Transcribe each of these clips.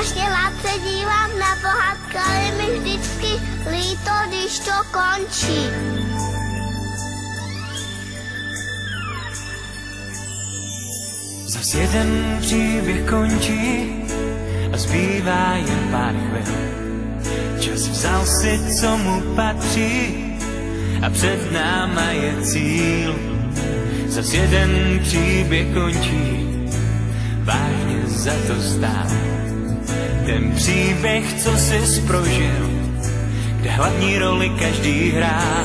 strašně rád se dívám na pohádky, ale mi vždycky líto, když to končí. Zas jeden příběh končí a zbývá jen pár chvil. Čas vzal si, co mu patří a před náma je cíl. Zas jeden příběh končí, vážně za to stál. Ten příběh, co jsi prožil, kde hlavní roli každý hrál.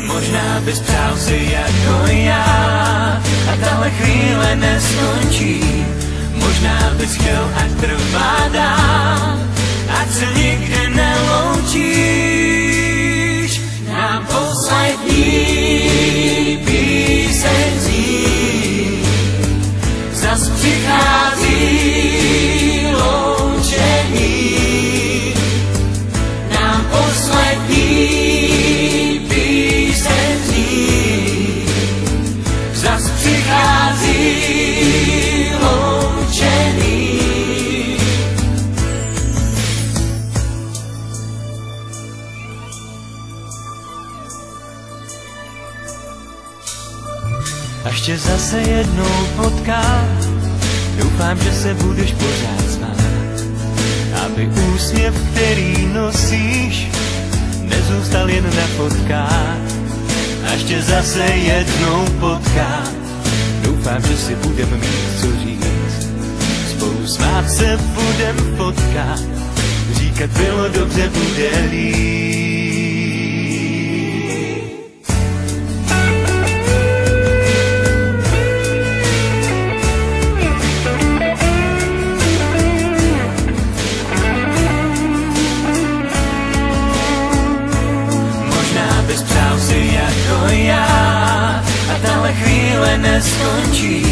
Možná bys přál si jako já a tahle chvíle neskončí. Možná bys chtěl, ať trvá dál, ať se nikdy neloučíš. Na poslední píseň zní, zas přichází loučení. Na poslední píseň zní, zas přichází loučení. Až tě zase jednou potkám, doufám, že se budeš pořád smát, aby úsměv, který nosíš, nezůstal jen na fotkách. Až tě zase jednou potkám, doufám, že si budem mít co říct. Spolu smát se budem potkat, říkat bylo dobře, bude líp. Přál si jako já a tahle chvíle neskončí.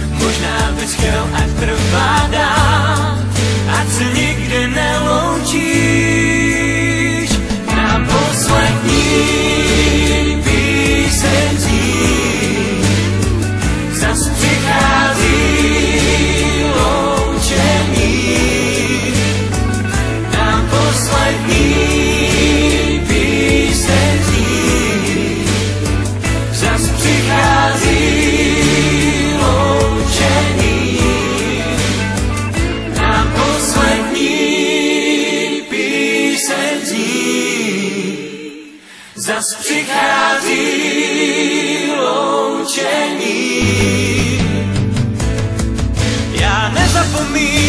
Možná bys chtěl, ať trvá dál, ať se nikdy neloučíš. Na poslední píseň zní, zas přichází loučení. Na poslední zas přichází loučení. Já nezapomínám